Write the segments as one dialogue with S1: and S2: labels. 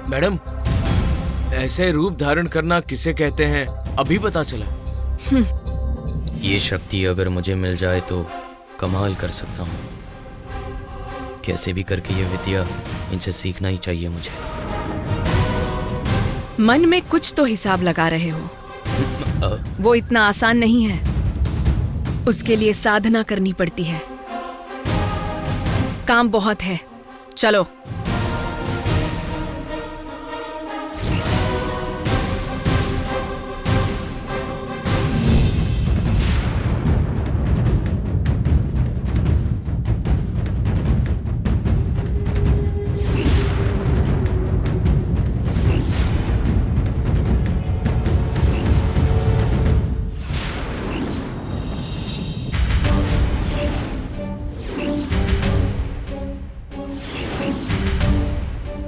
S1: Madam, ऐसे रूप धारण करना किसे कहते हैं अभी पता चला।
S2: ये शक्ति अगर मुझे मिल जाए तो कमाल कर सकता हूँ। कैसे भी करके ये विद्या इनसे सीखना ही चाहिए मुझे।
S3: मन में कुछ तो हिसाब लगा रहे हो। वो इतना आसान नहीं है, उसके लिए साधना करनी पड़ती है। काम बहुत है, चलो।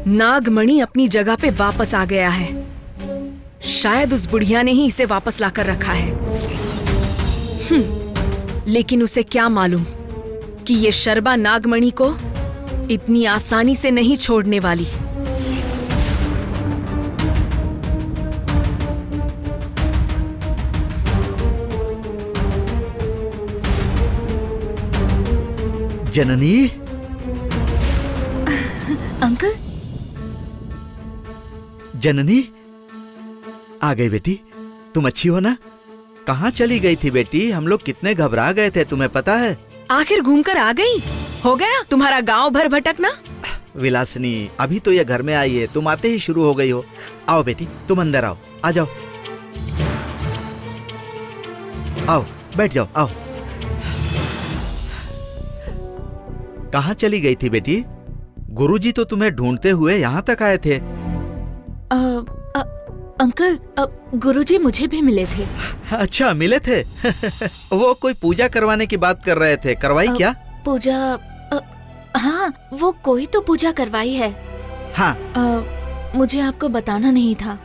S3: नागमणि अपनी जगह पे वापस आ गया है। शायद उस बुढ़िया ने ही इसे वापस लाकर रखा है। लेकिन उसे क्या मालूम कि ये शर्बा नागमणि को इतनी आसानी से नहीं छोड़ने वाली।
S4: जननी।
S5: अंकल।
S4: जननी, आ गई बेटी। तुम अच्छी हो ना? कहाँ चली गई थी बेटी? हम लोग कितने घबरा गए थे, तुम्हें पता है?
S3: आखिर घूमकर आ गई। हो गया तुम्हारा गांव भर भटकना।
S4: विलासिनी, अभी तो ये घर में आई है, तुम आते ही शुरू हो गई हो। आओ बेटी, तुम अंदर आओ। आ जाओ, आओ बैठ जाओ, आओ। कहाँ चली गई थी बेटी? गुरुजी तो तुम्हें ढूंढते हुए यहाँ तक आए थे।
S5: अंकल, गुरुजी मुझे भी मिले थे।
S4: अच्छा, मिले थे। वो कोई पूजा करवाने की बात कर रहे थे, करवाई क्या?
S5: पूजा? हाँ, वो कोई तो पूजा करवाई है।
S4: हाँ।
S5: मुझे आपको बताना नहीं था,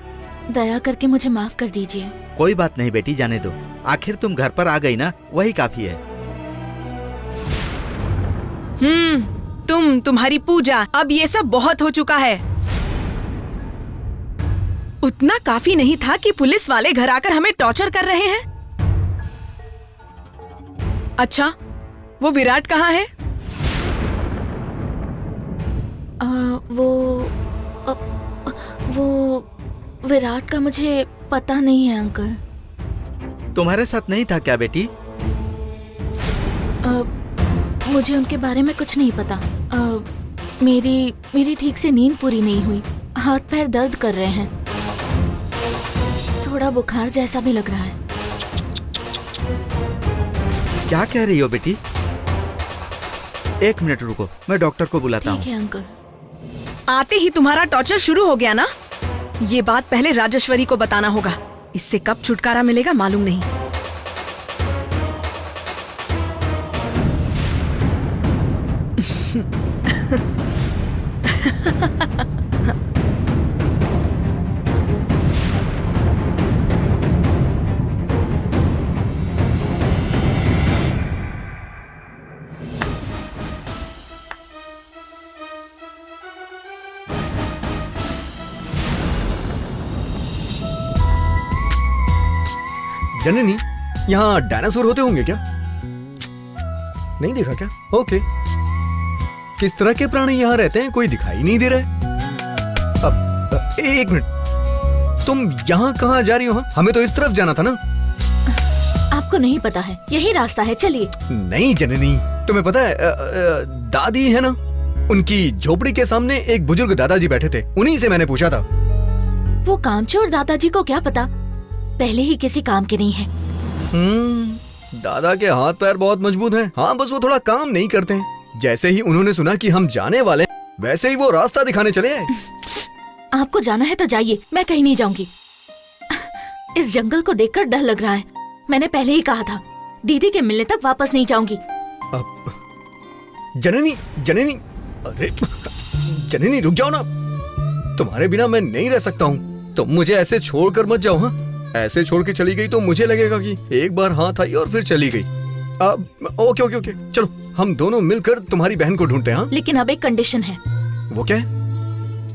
S5: दया करके मुझे माफ कर दीजिए।
S4: कोई बात नहीं बेटी, जाने दो। आखिर तुम घर पर आ गई ना, वही काफी है।
S3: तुम्हारी पूजा, अब ये सब बहुत हो चुका है। उतना काफी नहीं था कि पुलिस वाले घर आकर हमें टॉर्चर कर रहे हैं। अच्छा, वो विराट कहाँ है?
S5: वो विराट का मुझे पता नहीं है अंकल।
S4: तुम्हारे साथ नहीं था क्या बेटी?
S5: मुझे उनके बारे में कुछ नहीं पता। मेरी ठीक से नींद पूरी नहीं हुई, हाथ पैर दर्द कर रहे हैं, थोड़ा बुखार जैसा भी लग रहा है।
S4: क्या कह रही हो बेटी? एक मिनट रुको, मैं डॉक्टर को बुलाता हूँ।
S5: ठीक है अंकल।
S3: आते ही तुम्हारा टॉर्चर शुरू हो गया ना? ये बात पहले राजेश्वरी को बताना होगा। इससे कब छुटकारा मिलेगा मालूम नहीं।
S6: जननी, यहाँ डायनासोर होते होंगे क्या? नहीं देखा क्या? ओके। किस तरह के प्राणी यहाँ रहते हैं, कोई दिखाई नहीं दे रहे। अब एक मिनट, तुम यहाँ कहाँ जा रही हो? हमें तो इस तरफ जाना था ना।
S5: आपको नहीं पता है, यही रास्ता है, चलिए।
S6: नहीं जननी, तुम्हें पता है दादी है ना, उनकी झोपड़ी के सामने एक बुजुर्ग दादाजी बैठे थे, उन्हीं से मैंने पूछा था।
S5: वो कामचोर दादाजी को क्या पता, पहले ही किसी काम के नहीं है।
S6: दादा के हाथ पैर बहुत मजबूत हैं। हाँ, बस वो थोड़ा काम नहीं करते हैं। जैसे ही उन्होंने सुना कि हम जाने वाले हैं, वैसे ही वो रास्ता दिखाने चले आए।
S5: आपको जाना है तो जाइए, मैं कहीं नहीं जाऊंगी। इस जंगल को देखकर डर लग रहा है। मैंने पहले ही कहा था, दीदी के मिलने तक वापस नहीं जाऊंगी।
S6: जननी, जननी, अरे जननी रुक जाओ ना। तुम्हारे बिना मैं नहीं रह सकता हूँ। तुम मुझे ऐसे छोड़कर मत जाओ। हाँ, ऐसे छोड़ के चली गई तो मुझे लगेगा कि एक बार हाथ आई और फिर चली गई। ओके ओके ओके, चलो हम दोनों मिलकर तुम्हारी बहन को ढूंढते हैं। हाँ?
S5: लेकिन अब एक कंडीशन है।
S6: वो क्या है?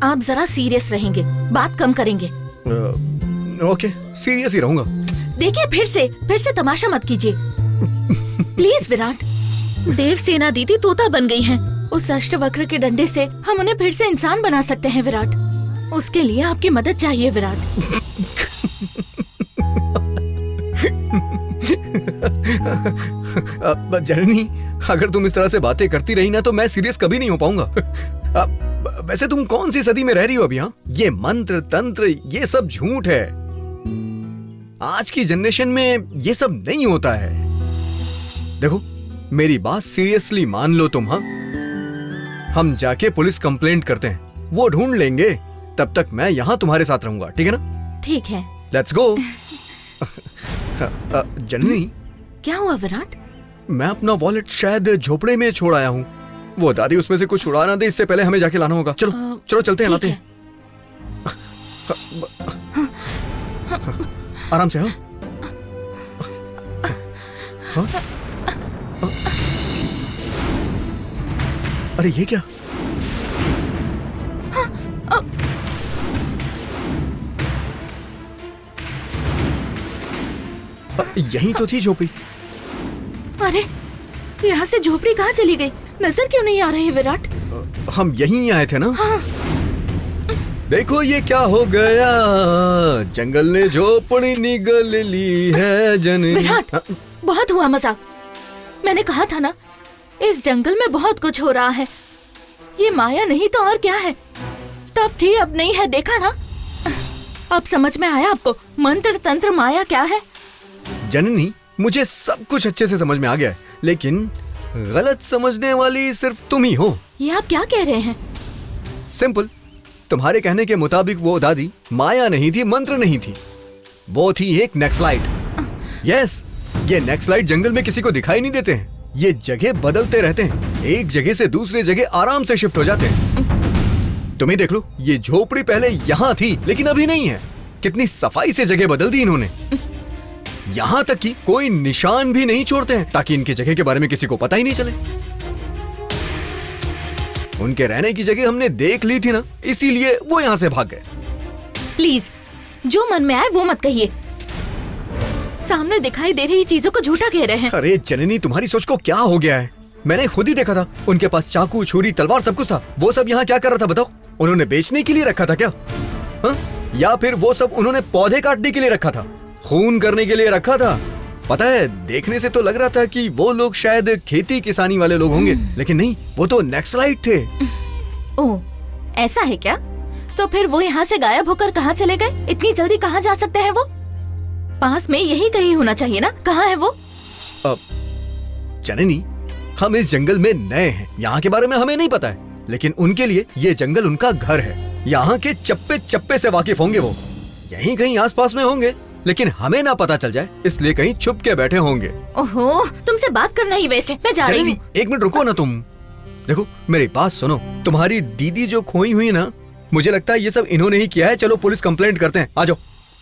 S5: आप जरा सीरियस रहेंगे, बात कम करेंगे।
S6: ओके, सीरियस ही रहूंगा।
S5: देखिए फिर से तमाशा मत कीजिए प्लीज विराट। देवसेना दीदी तोता बन गई हैं। उस अष्टवक्र के डंडे से हम उन्हें फिर से इंसान बना सकते हैं विराट। उसके लिए आपकी मदद चाहिए विराट।
S6: जननी, अगर तुम इस तरह से बातें करती रही ना तो मैं सीरियस कभी नहीं हो पाऊंगा। वैसे तुम कौन सी सदी में रह रही हो अभी? हाँ, ये मंत्र तंत्र ये सब झूठ है। आज की जनरेशन में ये सब नहीं होता है। देखो मेरी बात सीरियसली मान लो तुम। हाँ, हम जाके पुलिस कंप्लेंट करते हैं, वो ढूंढ लेंगे। तब तक मैं यहाँ तुम्हारे साथ रहूंगा, ठीक है ना?
S5: ठीक है,
S6: लेट्स गो। जननी,
S5: क्या हुआ विराट?
S6: मैं अपना वॉलेट शायद झोपड़े में छोड़ आया हूँ। वो दादी उसमें से कुछ उड़ा ना दे, इससे पहले हमें जाके लाना होगा। चलो चलो चलते हैं, लाते हैं। आराम से। हाँ, हाँ? अरे ये क्या? यहीं तो थी झोपड़ी।
S5: अरे यहाँ से झोपड़ी कहाँ चली गई? नजर क्यों नहीं आ रही विराट?
S6: हम यहीं आए थे ना?
S5: हाँ।
S6: देखो ये क्या हो गया, जंगल ने झोपड़ी निगल ली है जननी।
S5: विराट, बहुत हुआ मजाक। मैंने कहा था ना, इस जंगल में बहुत कुछ हो रहा है। ये माया नहीं तो और क्या है? तब थी अब नहीं है, देखा ना? अब समझ में आया आपको मंत्र तंत्र माया क्या है?
S6: जननी, मुझे सब कुछ अच्छे से समझ में आ गया है, लेकिन गलत समझने वाली सिर्फ तुम ही हो।
S5: ये आप क्या कह रहे हैं?
S6: सिंपल, तुम्हारे कहने के मुताबिक वो दादी माया नहीं थी, मंत्र नहीं थी, वो थी एक नक्सलाइट। यस, ये नक्सलाइट जंगल में किसी को दिखाई नहीं देते हैं। ये जगह बदलते रहते हैं, एक जगह से दूसरे जगह आराम से शिफ्ट हो जाते हैं। तुम ही देख लो, ये झोपड़ी पहले यहाँ थी लेकिन अभी नहीं है। कितनी सफाई से जगह बदल दी इन्होंने। यहाँ तक कि कोई निशान भी नहीं छोड़ते हैं ताकि इनकी जगह के बारे में किसी को पता ही नहीं चले। उनके रहने की जगह हमने देख ली थी ना, इसीलिए वो यहाँ से भाग गए।
S5: प्लीज, जो मन में आए वो मत कहिए। सामने दिखाई दे रही चीजों को झूठा कह रहे हैं।
S6: अरे जननी, तुम्हारी सोच को क्या हो गया है? मैंने खुद ही देखा था, उनके पास चाकू छुरी तलवार सब कुछ था। वो सब यहाँ क्या कर रहा था बताओ? उन्होंने बेचने के लिए रखा था क्या? हा? या फिर वो सब उन्होंने पौधे काटने के लिए रखा था, खून करने के लिए रखा था? पता है, देखने से तो लग रहा था कि वो लोग शायद खेती किसानी वाले लोग होंगे, लेकिन नहीं, वो तो नक्सलाइट थे।
S5: ओह, ऐसा है क्या? तो फिर वो यहाँ से गायब होकर कहाँ चले गए? इतनी जल्दी कहाँ जा सकते हैं वो? पास में यही कहीं होना चाहिए ना, कहाँ है वो?
S6: जननी, हम इस जंगल में नए हैं, यहाँ के बारे में हमें नहीं पता है, लेकिन उनके लिए ये जंगल उनका घर है। यहाँ के चप्पे चप्पे से वाकिफ होंगे वो। यहीं कहीं आसपास में होंगे, लेकिन हमें ना पता चल जाए इसलिए कहीं छुप के बैठे होंगे।
S5: ओहो, तुमसे बात करना ही वैसे। मैं जा रही हूँ।
S6: एक मिनट रुको ना तुम। देखो मेरी बात सुनो, तुम्हारी दीदी जो खोई हुई ना, मुझे लगता है ये सब इन्होंने ही किया है। चलो पुलिस कंप्लेंट करते हैं, आ जाओ।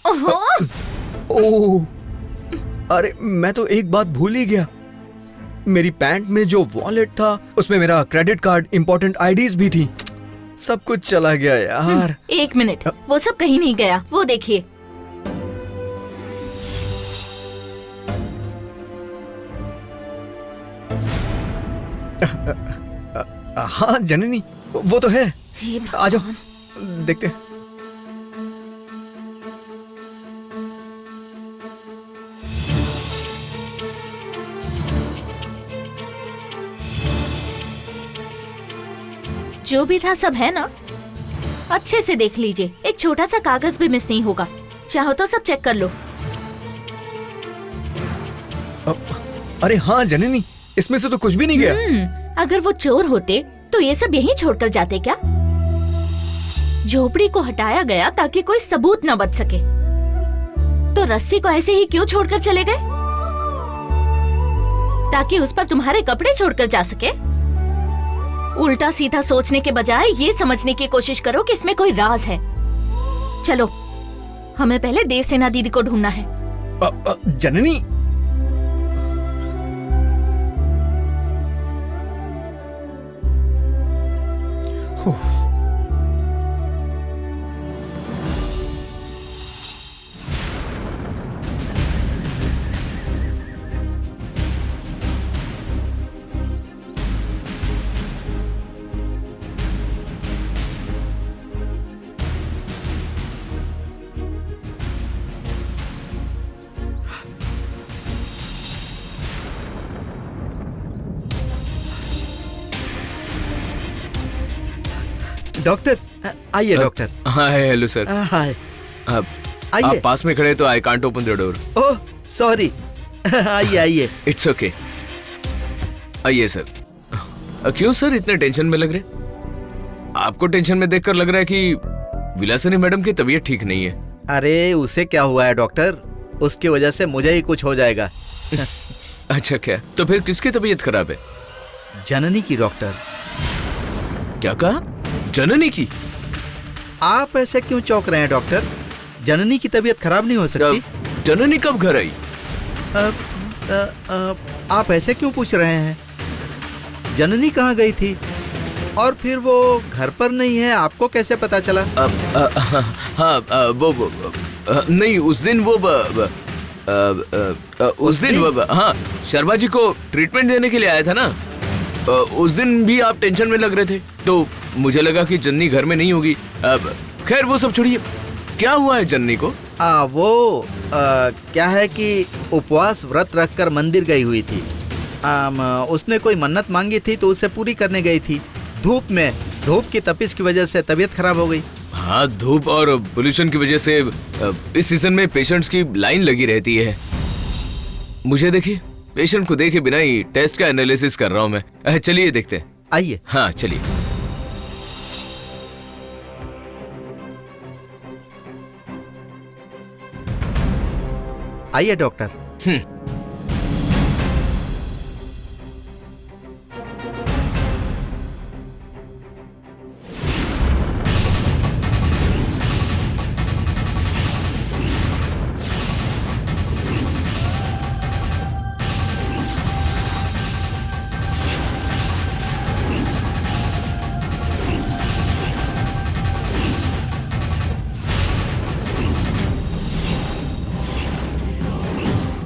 S5: ओहो,
S6: ओह, अरे मैं तो एक बात भूल ही गया। मेरी पैंट में जो वॉलेट था उसमें मेरा क्रेडिट कार्ड, इंपॉर्टेंट आईडीज भी थी। सब कुछ चला गया यार।
S5: एक मिनट, वो सब कहीं नहीं गया, वो देखिए।
S6: हाँ जननी, वो तो है। आ जाओ, देखते हैं।
S5: जो भी था सब है ना? अच्छे से देख लीजिए, एक छोटा सा कागज भी मिस नहीं होगा। चाहो तो सब चेक कर लो।
S6: अरे हाँ जननी, इसमें से तो कुछ भी नहीं गया।
S5: अगर वो चोर होते तो ये सब यहीं छोड़कर जाते क्या? झोपड़ी को हटाया गया ताकि कोई सबूत न बच सके, तो रस्सी को ऐसे ही क्यों छोड़कर चले गए? ताकि उस पर तुम्हारे कपड़े छोड़कर जा सके। उल्टा सीधा सोचने के बजाय ये समझने की कोशिश करो कि इसमें कोई राज है। चलो, हमें पहले देवसेना दीदी को ढूंढना है।
S6: जननी,
S4: डॉक्टर आइए डॉक्टर।
S1: हाय, हेलो सर।
S4: हाय
S1: आप
S4: आइए।
S1: पास में खड़े तो I can't open the door.
S4: Oh sorry. आइए आइए।
S1: It's okay. आइए सर। क्यों सर इतने टेंशन में लग रहे? आपको टेंशन में देखकर लग रहा है कि विलासिनी मैडम की तबीयत ठीक नहीं है।
S4: अरे उसे क्या हुआ है डॉक्टर? उसकी वजह से मुझे ही कुछ हो जाएगा।
S1: अच्छा, क्या? तो फिर किसकी तबीयत खराब है?
S4: जननी की डॉक्टर।
S1: क्या कहा? जननी की?
S4: आप ऐसे क्यों चौंक रहे हैं डॉक्टर? जननी की तबीयत खराब नहीं हो सकती।
S1: जननी कब घर आई?
S4: आप ऐसे क्यों पूछ रहे हैं? जननी कहाँ गई थी? और फिर वो घर पर नहीं है, आपको कैसे पता चला?
S1: हाँ, नहीं, उस दिन वो हाँ, शर्मा जी को ट्रीटमेंट देने के लिए आया था ना। उस दिन भी आप टेंशन में लग रहे थे, तो मुझे लगा कि जन्नी घर में नहीं होगी। खैर वो सब छोड़िए, क्या हुआ है जन्नी को?
S4: क्या है कि उपवास व्रत रखकर मंदिर गई हुई थी। उसने कोई मन्नत मांगी थी तो उसे पूरी करने गई थी। धूप की तपिश की वजह से तबीयत खराब हो गई।
S1: हाँ, धूप और पोल्यूशन की वजह से इस सीजन में पेशेंट्स की लाइन लगी रहती है। मुझे देखिए, पेशेंट को देखे बिना ही टेस्ट का एनालिसिस कर रहा हूँ मैं। चलिए देखते हैं।
S4: आइए।
S1: हाँ चलिए।
S4: आइए डॉक्टर।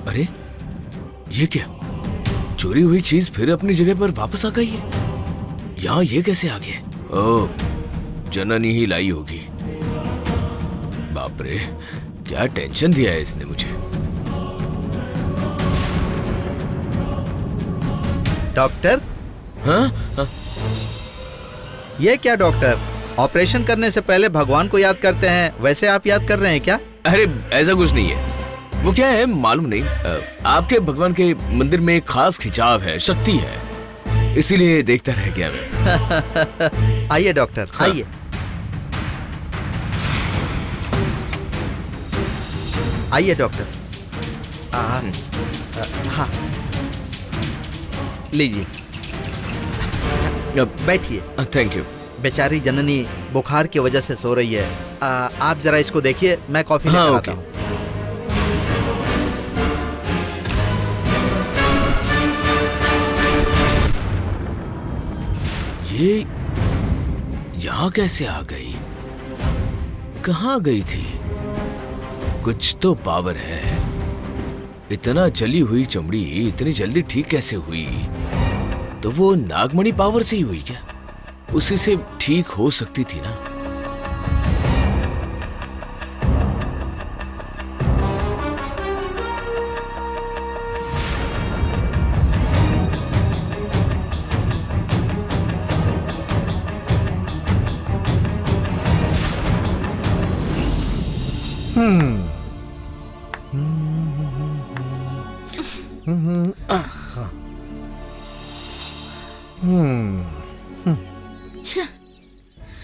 S1: अरे ये क्या? चोरी हुई चीज फिर अपनी जगह पर वापस आ गई है। यहाँ ये कैसे आ गया? ओह, जननी ही लाई होगी। बाप रे, क्या टेंशन दिया है इसने मुझे।
S4: डॉक्टर?
S1: हाँ?
S4: ये क्या डॉक्टर? ऑपरेशन करने से पहले भगवान को याद करते हैं, वैसे आप याद कर रहे हैं क्या?
S1: अरे ऐसा कुछ नहीं है। वो क्या है मालूम नहीं, आपके भगवान के मंदिर में एक खास खिंचाव है, शक्ति है, इसीलिए देखता रह गया मैं।
S4: आइए डॉक्टर।
S1: हाँ।
S4: आइए आइए डॉक्टर। हाँ लीजिए, बैठिए।
S1: Thank you.
S4: बेचारी जननी बुखार की वजह से सो रही है। आप जरा इसको देखिए, मैं कॉफी लेकर आता हूँ।
S1: ये यहाँ कैसे आ गई? कहाँ गई थी? कुछ तो पावर है। इतना जली हुई चमड़ी इतनी जल्दी ठीक कैसे हुई? तो वो नागमणि पावर से ही हुई क्या? उसी से ठीक हो सकती थी ना।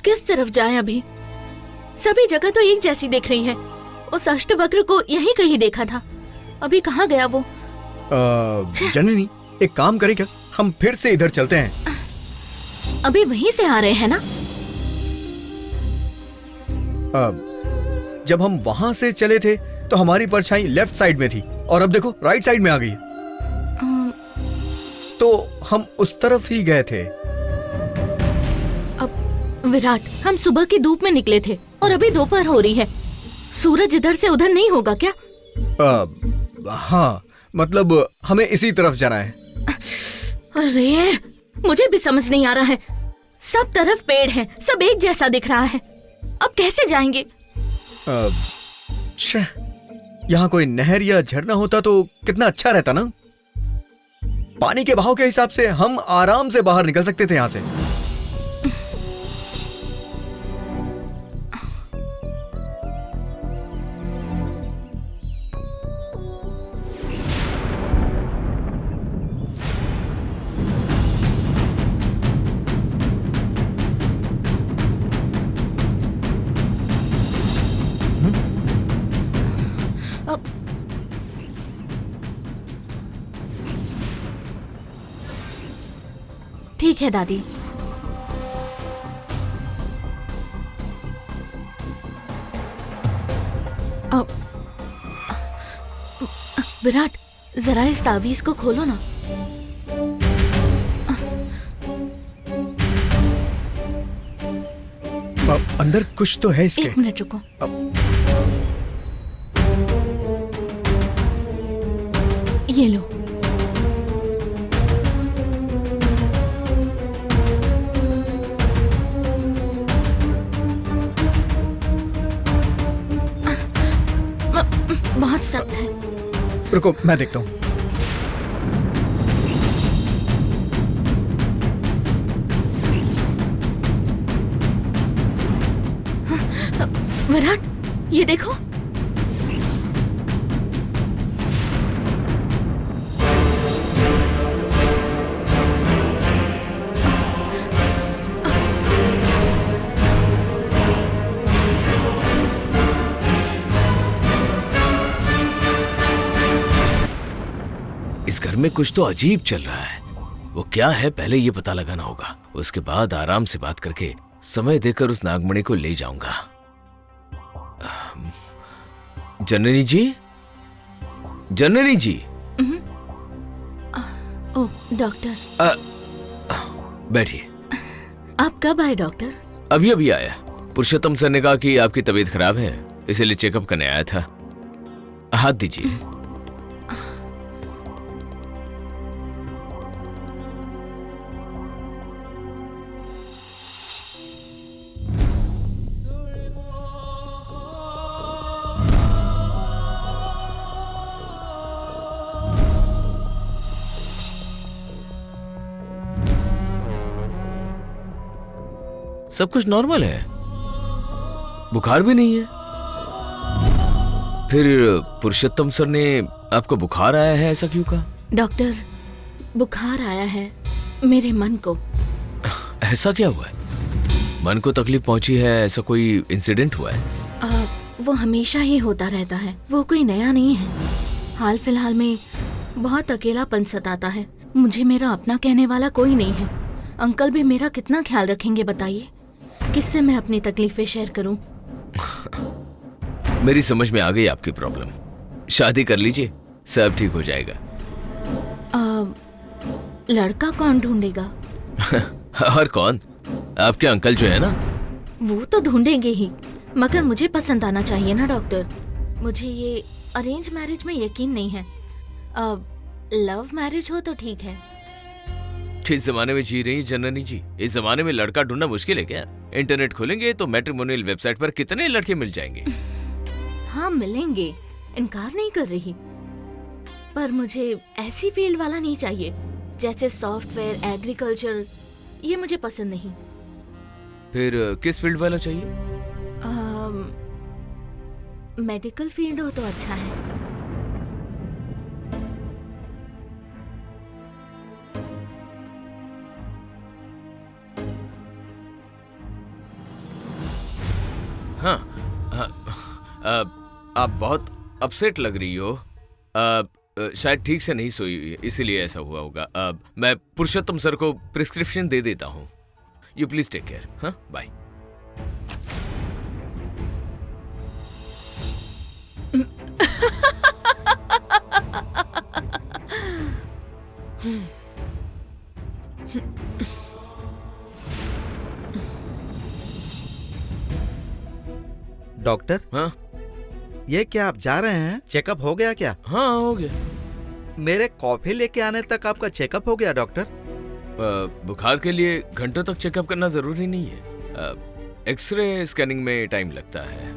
S5: किस तरफ जाए अभी? सभी जगह तो एक जैसी दिख रही है। उस अष्टवक्र को यहीं कहीं देखा था, अभी कहाँ गया वो?
S6: जननी, एक काम करें क्या, हम फिर से इधर चलते हैं।
S5: अभी वहीं से आ रहे हैं ना?
S6: जब हम वहां से चले थे तो हमारी परछाई लेफ्ट साइड में थी और अब देखो राइट साइड में आ गई है। तो हम उस तरफ ही गए थे।
S5: अब विराट, हम सुबह की धूप में निकले थे और अभी दोपहर हो रही है। सूरज इधर से उधर नहीं होगा क्या?
S6: हाँ, मतलब हमें इसी तरफ जाना है।
S5: अरे, मुझे भी समझ नहीं आ रहा है। सब तरफ पेड़ हैं, सब एक जैसा दिख रहा है। अब कैसे जाएंगे?
S6: यहाँ कोई नहर या झरना होता तो कितना अच्छा रहता ना। पानी के बहाव के हिसाब से हम आराम से बाहर निकल सकते थे यहाँ से।
S5: ठीक है दादी। विराट, जरा इस तावीज को खोलो ना।
S6: अंदर कुछ तो है इसके।
S5: एक मिनट रुको। ये लो। बहुत सख्त है।
S6: रुको, मैं देखता हूँ।
S5: विराट, ये देखो।
S1: इस घर में कुछ तो अजीब चल रहा है। वो क्या है पहले ये पता लगाना होगा। उसके बाद आराम से बात करके समय देकर उस नागमणि को ले जाऊंगा। जननी जी, जननी जी।
S5: ओ डॉक्टर।
S1: बैठिए।
S5: आप कब आए डॉक्टर?
S1: अभी अभी आया। पुरुषोत्तम सर ने कहा कि आपकी तबीयत खराब है, इसीलिए चेकअप करने आया था। हाथ दीजिए। सब कुछ नॉर्मल है, बुखार भी नहीं है। फिर पुरुषोत्तम सर ने आपको बुखार आया है ऐसा क्यों कहा?
S5: डॉक्टर, बुखार आया है मेरे मन को।
S1: ऐसा क्या हुआ है? मन को तकलीफ पहुंची है, ऐसा कोई इंसिडेंट हुआ है?
S5: वो हमेशा ही होता रहता है, वो कोई नया नहीं है। हाल फिलहाल में बहुत अकेलापन सताता है। मुझे मेरा अपना कहने वाला कोई नहीं है। अंकल भी मेरा कितना ख्याल रखेंगे बताइए? किससे मैं अपनी तकलीफें शेयर करूं?
S1: मेरी समझ में आ गई आपकी प्रॉब्लम। शादी कर लीजिए, सब ठीक हो जाएगा।
S5: लड़का कौन ढूंढेगा?
S1: और कौन? आपके अंकल जो है ना।
S5: वो तो ढूंढेंगे ही, मगर मुझे पसंद आना चाहिए ना डॉक्टर। मुझे ये अरेंज मैरिज में यकीन नहीं है। लव मैरिज हो तो ठीक है।
S1: किस जमाने में जी रही हैं जननी जी? इस जमाने में लड़का ढूंढना मुश्किल है क्या? इंटरनेट खोलेंगे तो मैट्रिमोनियल वेबसाइट पर कितने लड़के मिल जाएंगे।
S5: हाँ मिलेंगे, इनकार नहीं कर रही, पर मुझे ऐसी फील्ड वाला नहीं चाहिए जैसे सॉफ्टवेयर, एग्रीकल्चर। ये मुझे पसंद नहीं।
S1: फिर किस फील्ड वाला चाहिए?
S5: मेडिकल फील्ड हो तो अच्छा है।
S1: हाँ, आप बहुत अपसेट लग रही हो। शायद ठीक से नहीं सोई, इसीलिए ऐसा हुआ होगा। मैं पुरुषोत्तम सर को प्रिस्क्रिप्शन दे देता हूँ। You please take care. हाँ, बाय.
S4: डॉक्टर,
S1: हाँ
S4: ये क्या आप जा रहे हैं? चेकअप हो गया क्या?
S1: हाँ, हो गया.
S4: मेरे कॉफी लेके आने तक आपका चेकअप हो गया डॉक्टर?
S1: बुखार के लिए घंटों तक चेकअप करना जरूरी नहीं है. एक्सरे स्कैनिंग में टाइम लगता है.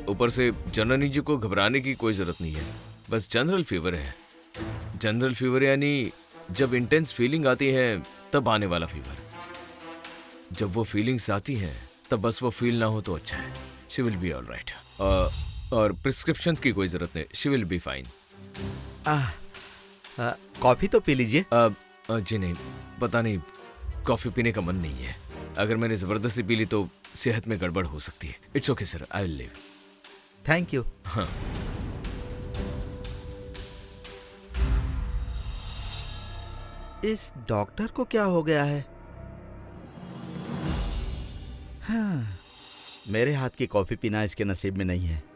S1: ऊपर से जननी जी को घबराने की कोई जरूरत नहीं है. बस जनरल फीवर है. जनरल फीवर यानी जब इंटेंस फीलिंग आती है तब आने वाला फीवर. जब वो फीलिंग्स आती हैं तब बस वो फील ना हो तो अच्छा है. She will be all right. और प्रिस्क्रिप्शन की कोई जरूरत नहीं. She will be fine.
S4: Coffee तो पी लीजिए.
S1: जी नहीं, पता नहीं, कॉफी पीने का मन नहीं है. अगर मैंने जबरदस्ती पी ली तो सेहत में गड़बड़ हो सकती है. It's okay sir, I will leave.
S4: Thank you.
S1: हाँ.
S4: इस डॉक्टर को क्या हो गया है? हाँ, मेरे हाथ की कॉफी पीना इसके नसीब में नहीं है.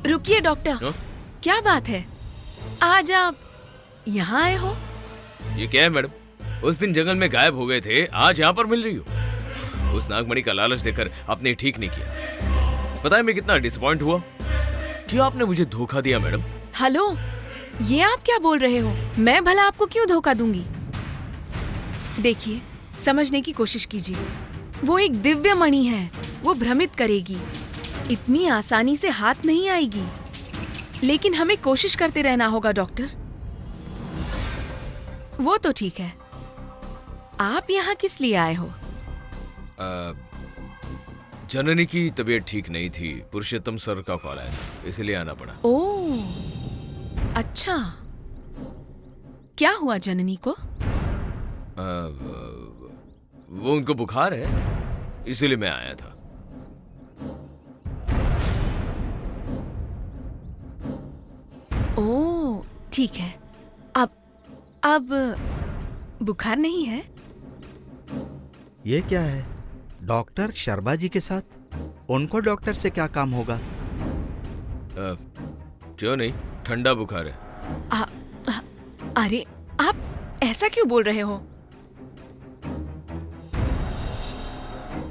S3: रुकिए डॉक्टर.
S1: हाँ?
S3: क्या बात है, आज आप यहाँ आए हो?
S1: ये क्या है मैडम? उस दिन जंगल में गायब हो गए थे, आज यहाँ पर मिल रही हो. उस नागमणि का लालच देकर आपने ठीक नहीं किया. पता है मैं कितना डिसअपॉइंट हुआ? क्यों आपने मुझे धोखा दिया मैडम?
S3: हेलो, ये आप क्या बोल रहे हो? मैं भला आपको क्यों धोखा दूंगी? देखिए, समझने की कोशिश कीजिए. वो एक दिव्य मणि है. वो भ्रमित करेगी, इतनी आसानी से हाथ नहीं आएगी. लेकिन हमें कोशिश करते रहना होगा डॉक्टर. वो तो ठीक है. आप यहाँ किस लिए आए हो?
S1: जननी की तबीयत ठीक नहीं थी. पुरुषोत्तम सर का कॉल आया था, इसलिए आना पड़ा.
S3: ओह, अच्छा. क्या हुआ जननी को?
S1: वो उनको बुखार है, इसीलिए मैं आया था.
S3: ओह, ठीक है. अब बुखार नहीं है?
S4: ये क्या है? डॉक्टर शर्मा जी के साथ? उनको डॉक्टर से क्या काम होगा?
S1: क्यों नहीं, ठंडा बुखार है.
S3: अरे, आप ऐसा क्यों बोल रहे हो?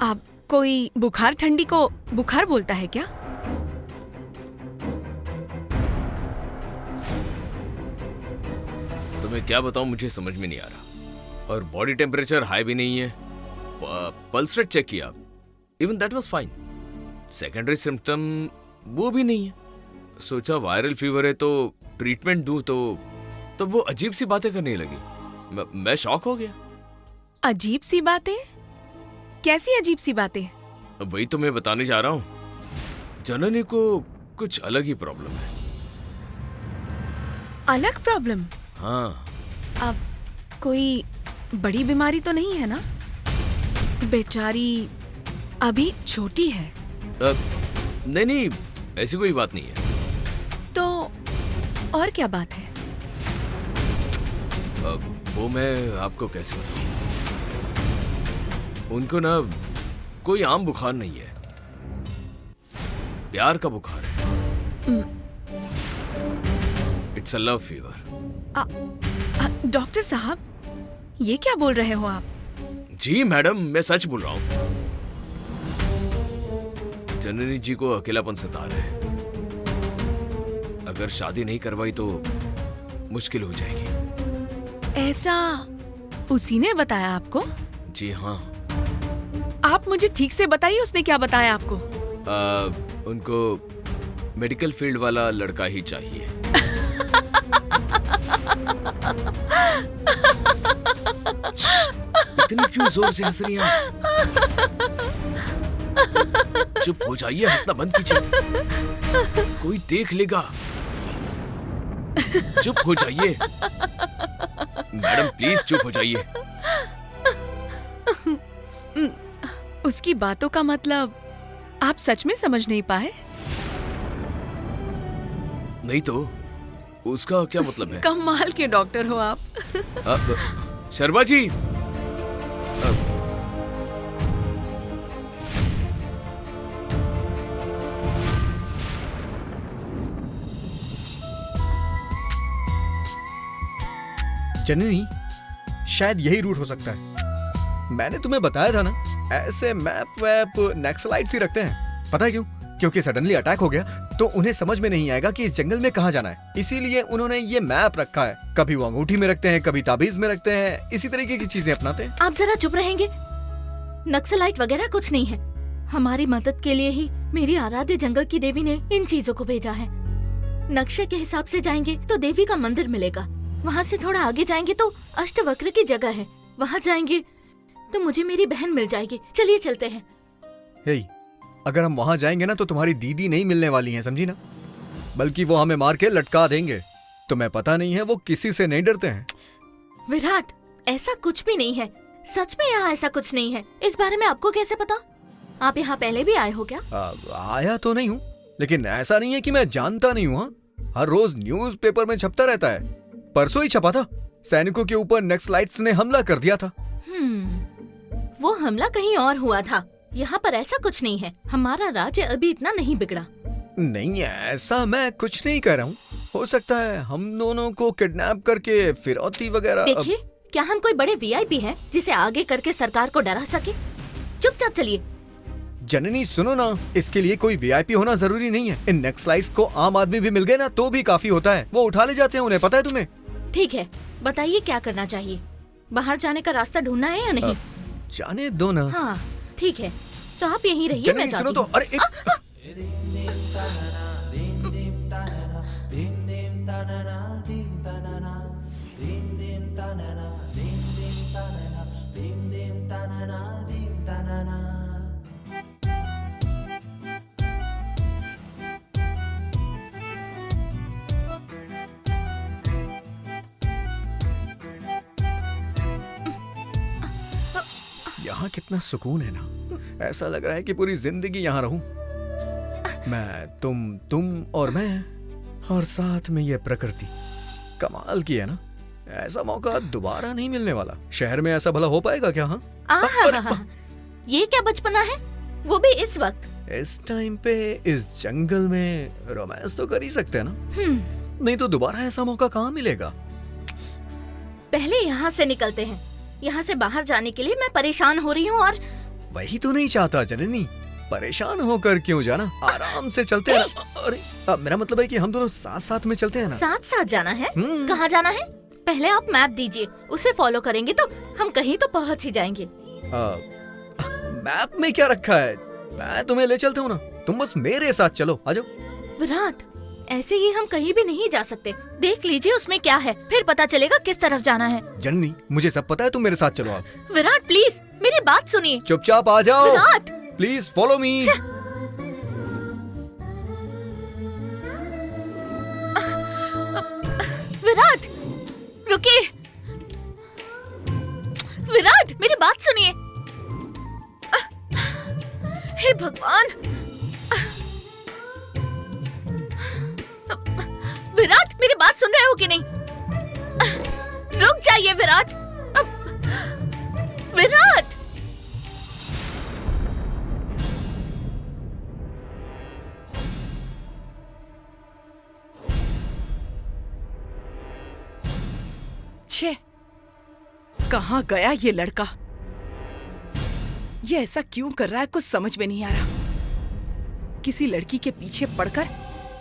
S3: आप कोई बुखार ठंडी को बुखार बोलता है क्या?
S1: तुम्हें क्या बताऊं, मुझे समझ में नहीं आ रहा. और बॉडी टेम्परेचर हाई भी नहीं है. पल्स रेट चेक किया, even that was fine. Secondary symptom वो भी नहीं है. सोचा वायरल फीवर है तो ट्रीटमेंट दूं तो वो अजीब सी बातें करने लगी. मैं शॉक हो गया.
S3: अजीब सी बातें? कैसी अजीब सी बातें?
S1: वही तो मैं बताने जा रहा हूं. जननी को कुछ अलग ही प्रॉब्लम है.
S3: अलग प्रॉब्लम?
S1: हाँ.
S3: अब कोई बड़ी बीमारी तो नहीं है ना? बेचारी अभी छोटी है.
S1: नहीं, ऐसी कोई बात नहीं है.
S3: तो और क्या बात है?
S1: वो मैं आपको कैसे बताऊं. उनको ना कोई आम बुखार नहीं है, प्यार का बुखार है. It's a love fever.
S3: Doctor साहब, ये क्या बोल रहे हो आप?
S1: जी मैडम, मैं सच बोल रहा हूं. जननी जी को अकेलापन सता रहा है. अगर शादी नहीं करवाई तो मुश्किल हो जाएगी.
S3: ऐसा उसी ने बताया आपको?
S1: जी हाँ.
S3: आप मुझे ठीक से बताइए, उसने क्या बताया आपको?
S1: उनको मेडिकल फील्ड वाला लड़का ही चाहिए। इतनी क्यों जोर से हंस रही हैं आप? चुप हो जाइए, हंसना बंद कीजिए, कोई देख लेगा। चुप हो जाइए मैडम, प्लीज चुप हो जाइए।
S3: उसकी बातों का मतलब आप सच में समझ नहीं पाए?
S1: नहीं तो उसका क्या मतलब है?
S3: कमाल के डॉक्टर हो आप।
S1: शर्मा जी,
S6: जननी, शायद यही रूट हो सकता है। मैंने तुम्हें बताया था ना, ऐसे मैप वैप नक्सलाइट्स ही रखते हैं। पता है क्यों? क्योंकि सडनली अटैक हो गया तो उन्हें समझ में नहीं आएगा कि इस जंगल में कहाँ जाना है, इसीलिए उन्होंने ये मैप रखा है। कभी वो अंगूठी में रखते हैं, कभी ताबीज में रखते हैं, इसी तरीके की चीजें अपनाते हैं।
S5: आप जरा चुप रहेंगे? नक्सलाइट वगैरह कुछ नहीं है। हमारी मदद के लिए ही मेरी आराध्य जंगल की देवी ने इन चीजों को भेजा है। नक्शे के हिसाब से जाएंगे तो देवी का मंदिर मिलेगा, वहाँ से थोड़ा आगे जाएंगे तो अष्टवक्र की जगह है, वहाँ जाएंगे तो मुझे मेरी बहन मिल जाएगी। चलिए चलते हैं।
S6: हे, अगर हम वहाँ जाएंगे ना तो तुम्हारी दीदी नहीं मिलने वाली है, समझी ना? बल्कि वो हमें मार के लटका देंगे। तुम्हें पता नहीं है वो किसी से नहीं डरते हैं।
S5: विराट, ऐसा कुछ भी नहीं है, सच में यहाँ ऐसा कुछ नहीं है। इस बारे में आपको कैसे पता? आप यहाँ पहले भी आए हो क्या?
S6: आया तो नहीं हूँ, लेकिन ऐसा नहीं है कि मैं जानता नहीं हूँ। हर रोज न्यूज़पेपर में छपता रहता है। परसों ही छपा था, सैनिकों के ऊपर नक्सलाइट्स ने हमला कर दिया था।
S5: वो हमला कहीं और हुआ था, यहाँ पर ऐसा कुछ नहीं है। हमारा राज्य अभी इतना नहीं बिगड़ा।
S6: नहीं, ऐसा मैं कुछ नहीं कह रहा हूँ। हो सकता है हम दोनों को किडनैप करके फिरौती वगैरह।
S5: देखिए, क्या हम कोई बड़े वीआईपी हैं जिसे आगे करके सरकार को डरा सके? चुपचाप चलिए।
S6: जननी सुनो ना, इसके लिए कोई वीआईपी होना जरूरी नहीं है। इन नक्सलाइट्स को आम आदमी भी मिल गए ना तो भी काफी होता है, वो उठा ले जाते हैं उन्हें, पता है तुम्हें?
S5: ठीक है, बताइए क्या करना चाहिए? बाहर जाने का रास्ता ढूंढना है या नहीं?
S6: जाने दो ना।
S5: हाँ ठीक है, तो आप यहीं रहिए, मैं
S6: जननी सुनो
S5: जाती
S6: तो,
S5: हूँ।
S6: अरे यहाँ कितना सुकून है ना। ऐसा लग रहा है कि पूरी जिंदगी यहाँ रहूं। मैं, तुम और मैं, और साथ में ये प्रकृति। कमाल की है ना। ऐसा मौका दोबारा नहीं मिलने वाला। शहर में ऐसा भला हो पाएगा क्या? हाँ,
S5: आहा, ये क्या बचपना है, वो भी इस वक्त।
S6: इस टाइम पे इस जंगल में रोमांस तो कर ही सकते हैं ना। नहीं तो दोबारा ऐसा मौका कहाँ मिलेगा।
S5: पहले यहाँ से निकलते हैं। यहाँ से बाहर जाने के लिए मैं परेशान हो रही हूँ। और
S6: वही तो नहीं चाहता जननी, परेशान होकर क्यों जाना, आराम से चलते हैं ना। अरे मेरा मतलब है कि हम दोनों साथ साथ में चलते हैं ना।
S5: साथ साथ जाना है? कहाँ जाना है? पहले आप मैप दीजिए, उसे फॉलो करेंगे तो हम कहीं तो पहुँच ही जाएंगे।
S6: मैप में क्या रखा है? मैं तुम्हें ले चलता हूँ ना, तुम बस मेरे साथ चलो, आ जाओ।
S5: विराट, ऐसे ही हम कहीं भी नहीं जा सकते। देख लीजिए उसमें क्या है, फिर पता चलेगा किस तरफ जाना है।
S6: जननी, मुझे सब पता है, तुम मेरे साथ चलो। आप
S5: विराट प्लीज मेरी बात सुनिए।
S6: चुपचाप आ जाओ।
S5: Virat
S6: please follow me.
S5: Virat रुकिए। विराट मेरी बात सुनिए। हे भगवान, विराट मेरी बात सुन रहे हो कि नहीं? रुक जाइए विराट। विराट
S7: छे, कहाँ गया ये लड़का? ये ऐसा क्यों कर रहा है, कुछ समझ में नहीं आ रहा। किसी लड़की के पीछे पड़कर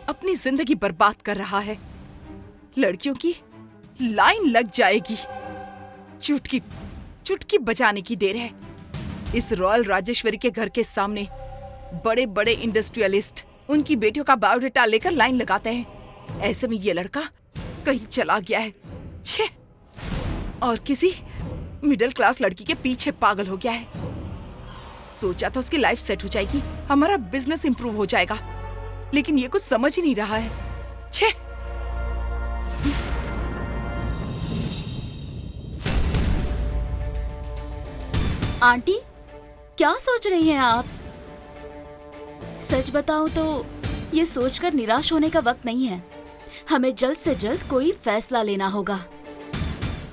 S7: अपनी जिंदगी बर्बाद कर रहा है। लड़कियों की लाइन लग जाएगी। चुटकी चुटकी बजाने की देर है। इस रॉयल राजेश्वरी के घर के सामने बड़े बड़े इंडस्ट्रियलिस्ट उनकी बेटियों का बायोडेटा लेकर लाइन लगाते हैं। ऐसे में ये लड़का कहीं चला गया है, छे, और किसी मिडिल क्लास लड़की के पीछे पागल हो गया है। सोचा था उसकी लाइफ सेट हो जाएगी, हमारा बिजनेस इंप्रूव हो जाएगा, लेकिन ये कुछ समझ ही नहीं रहा है। छे।
S5: आंटी, क्या सोच रही हैं आप? सच बताऊं तो ये सोचकर निराश होने का वक्त नहीं है। हमें जल्द से जल्द कोई फैसला लेना होगा।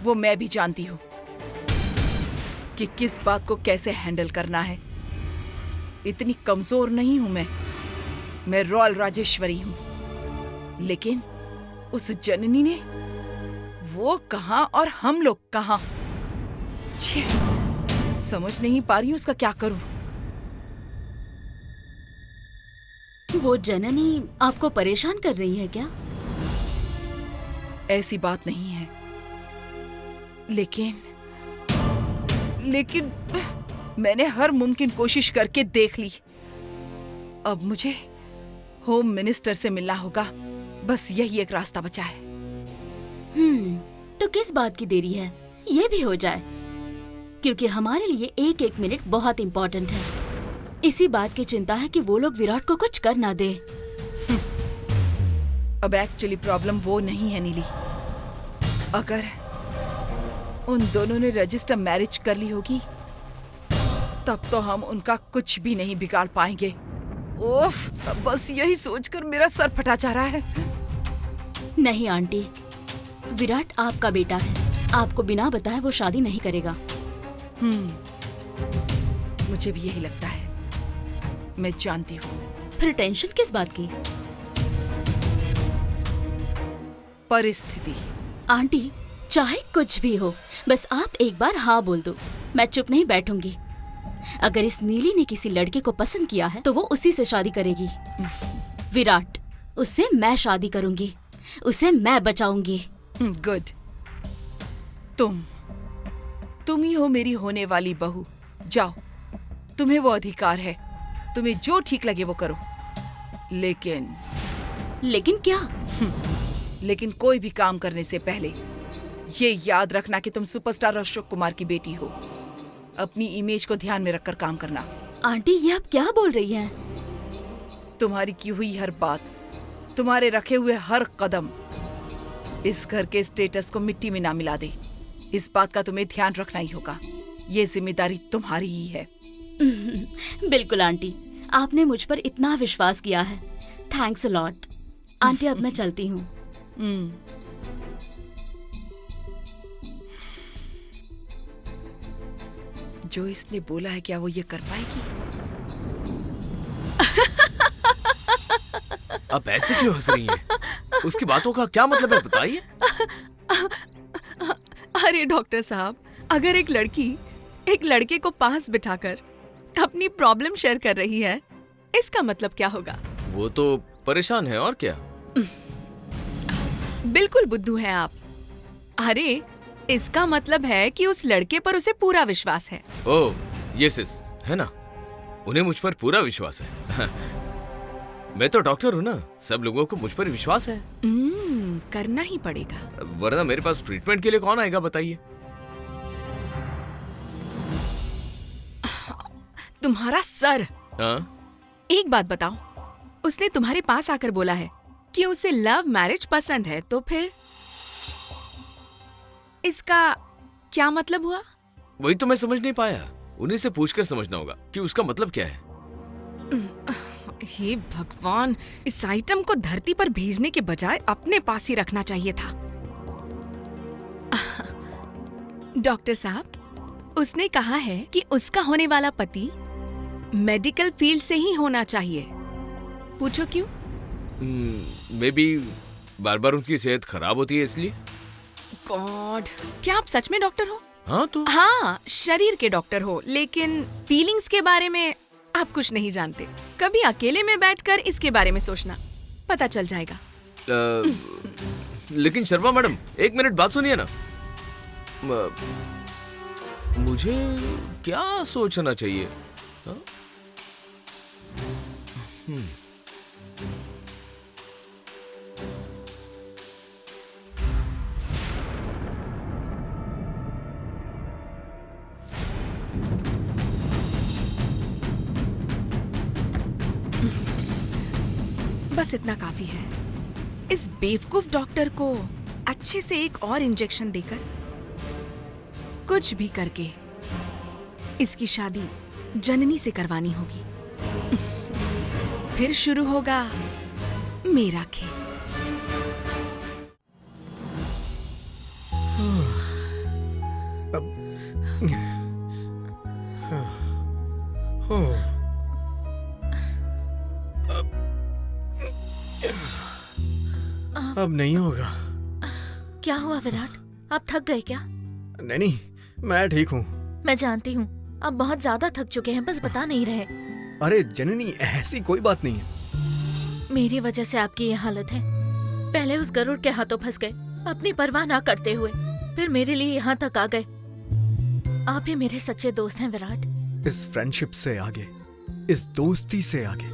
S7: वो मैं भी जानती हूँ कि किस बात को कैसे हैंडल करना है। इतनी कमजोर नहीं हूं मैं रॉयल राजेश्वरी हूँ, लेकिन उस जननी ने वो कहां और हम लोग कहां। छे, समझ नहीं पा रही हूँ उसका क्या करूं।
S5: वो जननी आपको परेशान कर रही है क्या?
S7: ऐसी बात नहीं है, लेकिन मैंने हर मुमकिन कोशिश करके देख ली। अब मुझे होम मिनिस्टर से मिलना होगा, बस यही एक रास्ता बचा है।
S5: तो किस बात की देरी है? ये भी हो जाए, क्योंकि हमारे लिए एक एक मिनट बहुत इम्पोर्टेंट है। इसी बात की चिंता है कि वो लोग विराट को कुछ कर ना दे।
S7: अब एक्चुअली प्रॉब्लम वो नहीं है नीली। अगर उन दोनों ने रजिस्टर मैरिज कर ली होगी, तब तो हम उनका कुछ भी नहीं बिगाड़ पाएंगे। ओफ, बस यही सोचकर मेरा सर फटा जा रहा है।
S5: नहीं आंटी, विराट आपका बेटा है। आपको बिना बताए वो शादी नहीं करेगा।
S7: मुझे भी यही लगता है, मैं जानती हूँ।
S5: फिर टेंशन किस बात की?
S7: परिस्थिति।
S5: आंटी, चाहे कुछ भी हो, बस आप एक बार हाँ बोल दो, मैं चुप नहीं बैठूंगी। अगर इस नीली ने किसी लड़के को पसंद किया है तो वो उसी से शादी करेगी। विराट, उससे मैं शादी करूंगी, उसे मैं बचाऊंगी।
S7: गुड। तुम ही हो मेरी होने वाली बहू। जाओ, तुम्हें वो अधिकार है, तुम्हें जो ठीक लगे वो करो।
S5: लेकिन क्या?
S7: लेकिन कोई भी काम करने से पहले ये याद रखना कि तुम सुपरस्टार अशोक कुमार की बेटी हो। अपनी इमेज को ध्यान में रखकर काम करना।
S5: आंटी, ये आप क्या बोल रही हैं?
S7: तुम्हारी की हुई हर बात, तुम्हारे रखे हुए हर कदम इस घर के स्टेटस को मिट्टी में ना मिला दे। इस बात का तुम्हें ध्यान रखना ही होगा। ये जिम्मेदारी तुम्हारी ही है।
S5: बिल्कुल आंटी, आपने मुझ पर इतना विश्वास किया है। Thanks a lot. आंटी, अब मैं चलती हूँ।
S7: जो इसने बोला है, क्या वो ये कर पाएगी?
S1: आप ऐसे क्यों हंस रही हैं? उसकी बातों का क्या मतलब है, बताइए।
S3: अरे डॉक्टर साहब, अगर एक लड़की एक लड़के को पास बिठाकर अपनी प्रॉब्लम शेयर कर रही है, इसका मतलब क्या होगा?
S1: वो तो परेशान है, और क्या।
S3: बिल्कुल बुद्धू हैं आप। अरे, इसका मतलब है कि उस लड़के पर उसे पूरा विश्वास है।
S1: ओह, यस यस, है ना, उन्हें मुझ पर पूरा विश्वास है। मैं तो डॉक्टर हूँ ना, सब लोगों को मुझ पर विश्वास है।
S3: करना ही पड़ेगा,
S1: वरना मेरे पास ट्रीटमेंट के लिए कौन आएगा, बताइए।
S3: तुम्हारा सर।
S1: हाँ?
S3: एक बात बताओ, उसने तुम्हारे पास आकर बोला है कि उसे लव मैरिज पसंद है, तो फिर इसका क्या मतलब हुआ?
S1: वही तो मैं समझ नहीं पाया। उन्हीं से पूछकर समझना होगा कि उसका मतलब क्या है।
S3: हे भगवान, इस आइटम को धरती पर भेजने के बजाय अपने पास ही रखना चाहिए था। डॉक्टर साहब, उसने कहा है कि उसका होने वाला पति मेडिकल फील्ड से ही होना चाहिए। पूछो क्यों?
S1: मे बी बार बार उनकी सेहत खराब होती है, इसलिए।
S3: गॉड, क्या आप सच में डॉक्टर हो?
S1: हाँ तो।
S3: हाँ, शरीर के डॉक्टर हो, लेकिन फीलिंग्स के बारे में आप कुछ नहीं जानते। कभी अकेले में बैठकर इसके बारे में सोचना, पता चल जाएगा।
S1: लेकिन शर्मा मैडम, एक मिनट बात सुनिए ना। मुझे क्या सोचना चाहिए? हाँ?
S3: बस इतना काफी है। इस बेवकूफ डॉक्टर को अच्छे से एक और इंजेक्शन देकर कुछ भी करके इसकी शादी जननी से करवानी होगी। फिर शुरू होगा मेरा खेल।
S6: अब नहीं होगा।
S5: क्या हुआ विराट, आप थक गए क्या?
S6: नहीं, मैं ठीक हूँ।
S5: मैं जानती हूँ आप बहुत ज्यादा थक चुके हैं, बस बता नहीं रहे।
S6: अरे जननी, ऐसी कोई बात नहीं है।
S5: मेरी वजह से आपकी ये हालत है। पहले उस गरुड़ के हाथों फंस गए अपनी परवाह ना करते हुए, फिर मेरे लिए यहाँ तक आ गए। आप ही मेरे सच्चे दोस्त हैं विराट।
S6: इस फ्रेंडशिप से आगे, इस दोस्ती से आगे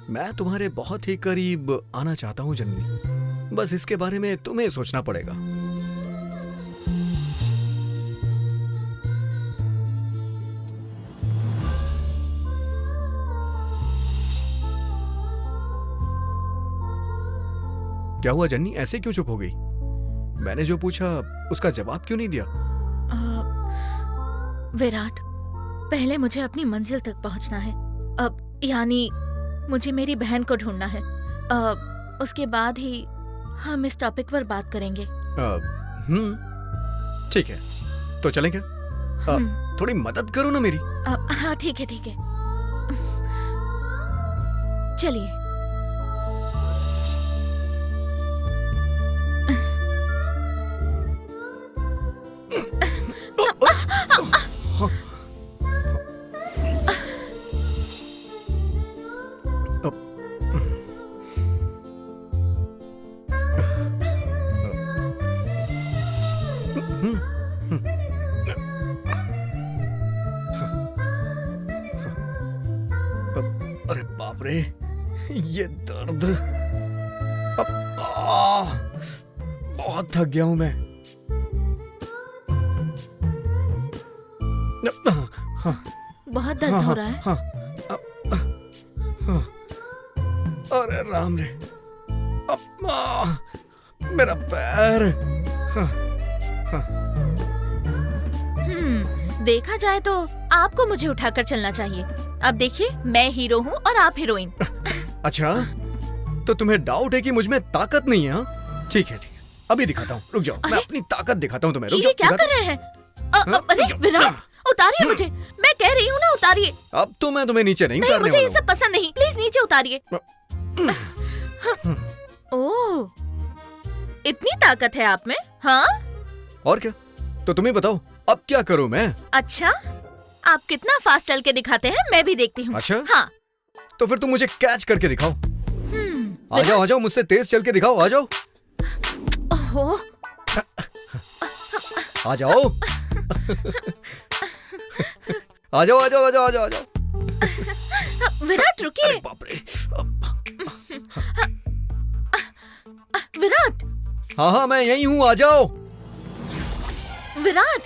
S6: मैं तुम्हारे बहुत ही करीब आना चाहता हूँ जननी। बस इसके बारे में तुम्हें सोचना पड़ेगा। क्या हुआ जन्नी, ऐसे क्यों चुप हो गई? मैंने जो पूछा उसका जवाब क्यों नहीं दिया?
S5: विराट, पहले मुझे अपनी मंजिल तक पहुंचना है। अब यानी मुझे मेरी बहन को ढूंढना है। उसके बाद ही हम इस टॉपिक पर बात करेंगे।
S6: ठीक है, तो चलें क्या? थोड़ी मदद करो ना मेरी।
S5: हाँ ठीक है ठीक है, चलिए।
S6: अरे बाप रे, ये दर्द। बहुत थक गया हूं मैं।
S5: बहुत दर्द हो रहा है।
S6: अरे राम रे, मेरा पैर।
S5: देखा जाए तो आपको मुझे उठाकर चलना चाहिए। अब देखिए, मैं हीरो हूँ और आप हीरोइन।
S6: अच्छा, तो तुम्हें डाउट है कि मुझ में ताकत नहीं है? हाँ? ठीक है ठीक है, अभी दिखाता हूँ। रुक जाओ, मैं अपनी ताकत दिखाता हूँ तुम्हें। रुक
S5: ये
S6: जाओ,
S5: क्या कर रहे हैं? अरे विराट, उतारिए मुझे, मैं कह रही हूँ ना उतारिए।
S6: अब तो मैं तुम्हें नीचे नहीं
S5: नहीं,
S6: उतारने
S5: मुझे ये
S6: वाला
S5: सब पसंद नहीं, प्लीज नीचे उतारिए। ओह, इतनी ताकत है आप में? हाँ,
S6: हूँ। और क्या? तो तुम्हें बताओ, अब क्या करूँ मैं?
S5: अच्छा, आप कितना फास्ट चल के दिखाते हैं, मैं भी देखती हूँ।
S6: अच्छा?
S5: हाँ।
S6: तो फिर तुम मुझे कैच करके दिखाओ। आ जाओ, मुझसे तेज चल के दिखाओ। आ जाओ,
S5: ओहो,
S6: आ जाओ। आ जाओ, आ जाओ, आ जाओ, आ जाओ, आ जाओ।
S5: विराट रुकिए।
S6: अरे बाप रे।
S5: विराट,
S6: हाँ, मैं यही हूँ, आ जाओ।
S5: विराट,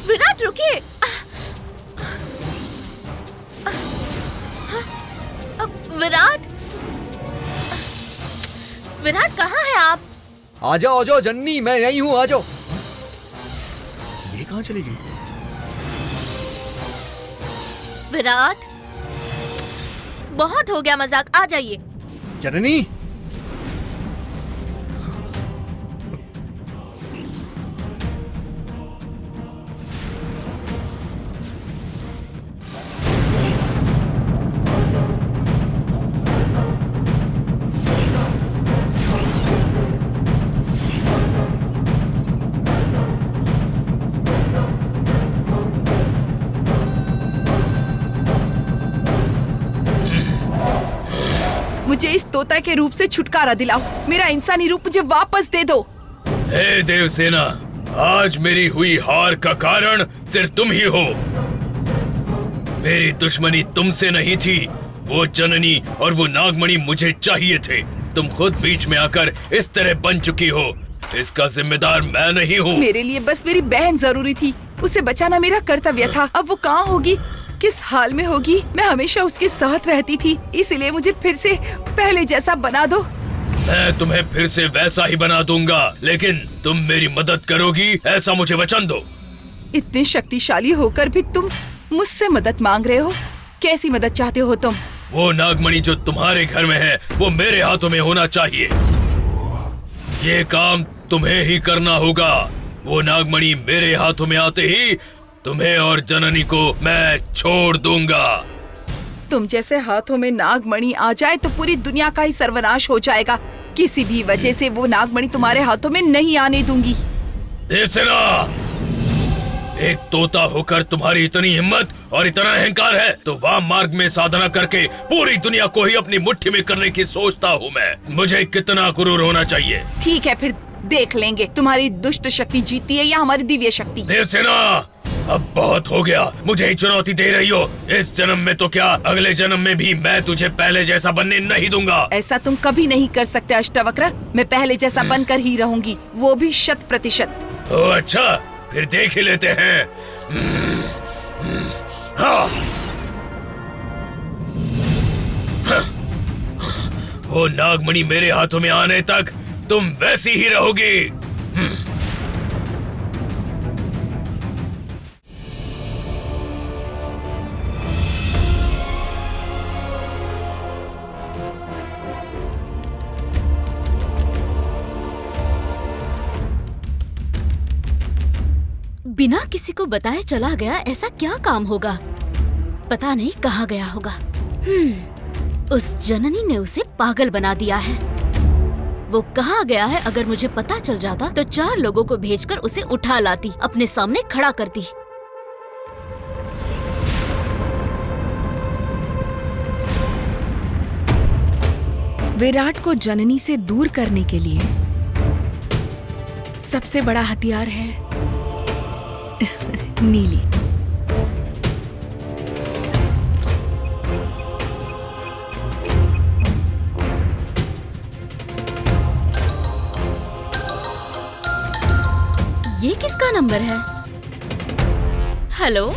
S5: विराट रुकिए। विराट, विराट कहाँ है आप?
S6: आ जाओ जन्नी, मैं यही हूँ, आ जाओ। ये कहाँ चली गई?
S5: विराट, बहुत हो गया मजाक, आ जाइए।
S6: जननी,
S7: मुझे इस तोता के रूप से छुटकारा दिलाओ। मेरा इंसानी रूप मुझे वापस दे दो।
S1: हे देवसेना, आज मेरी हुई हार का कारण सिर्फ तुम ही हो। मेरी दुश्मनी तुमसे नहीं थी, वो जननी और वो नागमणि मुझे चाहिए थे। तुम खुद बीच में आकर इस तरह बन चुकी हो, इसका जिम्मेदार मैं नहीं हूँ।
S7: मेरे लिए बस मेरी बहन जरूरी थी, उसे बचाना मेरा कर्तव्य था। अब वो कहाँ होगी, किस हाल में होगी, मैं हमेशा उसके साथ रहती थी, इसलिए मुझे फिर से पहले जैसा बना दो।
S1: मैं तुम्हें फिर से वैसा ही बना दूंगा, लेकिन तुम मेरी मदद करोगी, ऐसा मुझे वचन दो।
S7: इतने शक्तिशाली होकर भी तुम मुझसे मदद मांग रहे हो? कैसी मदद चाहते हो तुम?
S1: वो नागमणि जो तुम्हारे घर में है, वो मेरे हाथों में होना चाहिए। ये काम तुम्हें ही करना होगा। वो नागमणि मेरे हाथों में आते ही तुम्हें और जननी को मैं छोड़ दूंगा।
S7: तुम जैसे हाथों में नागमणि आ जाए तो पूरी दुनिया का ही सर्वनाश हो जाएगा। किसी भी वजह से वो नागमणि तुम्हारे हाथों में नहीं आने दूंगी।
S1: देवसेना, एक तोता होकर तुम्हारी इतनी हिम्मत और इतना अहंकार है तो वाम मार्ग में साधना करके पूरी दुनिया को ही अपनी मुट्ठी में करने की सोचता हूँ मैं। मुझे कितना गुरूर होना चाहिए।
S7: ठीक है, फिर देख लेंगे तुम्हारी दुष्ट शक्ति जीतती है या हमारी दिव्य शक्ति।
S1: देवसेना, अब बहुत हो गया, मुझे ही चुनौती दे रही हो। इस जन्म में तो क्या, अगले जन्म में भी मैं तुझे पहले जैसा बनने नहीं दूंगा।
S7: ऐसा तुम कभी नहीं कर सकते अष्टवक्र। मैं पहले जैसा बनकर ही रहूंगी, वो भी 100%।
S1: ओ अच्छा, फिर देख ही लेते हैं। हाँ। वो नागमणि मेरे हाथों में आने तक तुम वैसी ही रहोगी।
S5: बिना किसी को बताए चला गया, ऐसा क्या काम होगा? पता नहीं कहाँ गया होगा। उस जननी ने उसे पागल बना दिया है। वो कहाँ गया है अगर मुझे पता चल जाता तो 4 लोगों को भेजकर उसे उठा लाती, अपने सामने खड़ा करती।
S3: विराट को जननी से दूर करने के लिए सबसे बड़ा हथियार है नीली।
S5: ये किसका नंबर है? हेलो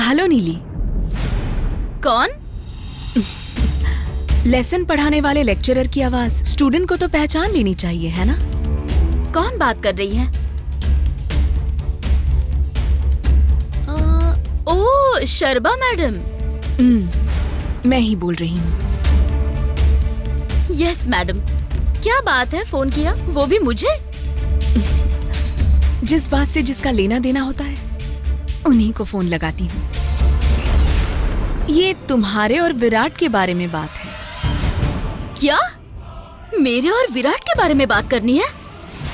S3: हेलो नीली।
S5: कौन?
S3: लेसन पढ़ाने वाले लेक्चरर की आवाज स्टूडेंट को तो पहचान लेनी चाहिए, है ना?
S5: कौन बात कर रही है? ओ शर्बा मैडम।
S3: मैं ही बोल रही हूँ।
S5: यस मैडम, क्या बात है, फोन किया, वो भी मुझे?
S3: जिस बात से जिसका लेना देना होता है उन्हीं को फोन लगाती हूँ। ये तुम्हारे और विराट के बारे में बात है।
S5: क्या? मेरे और विराट के बारे में बात करनी है?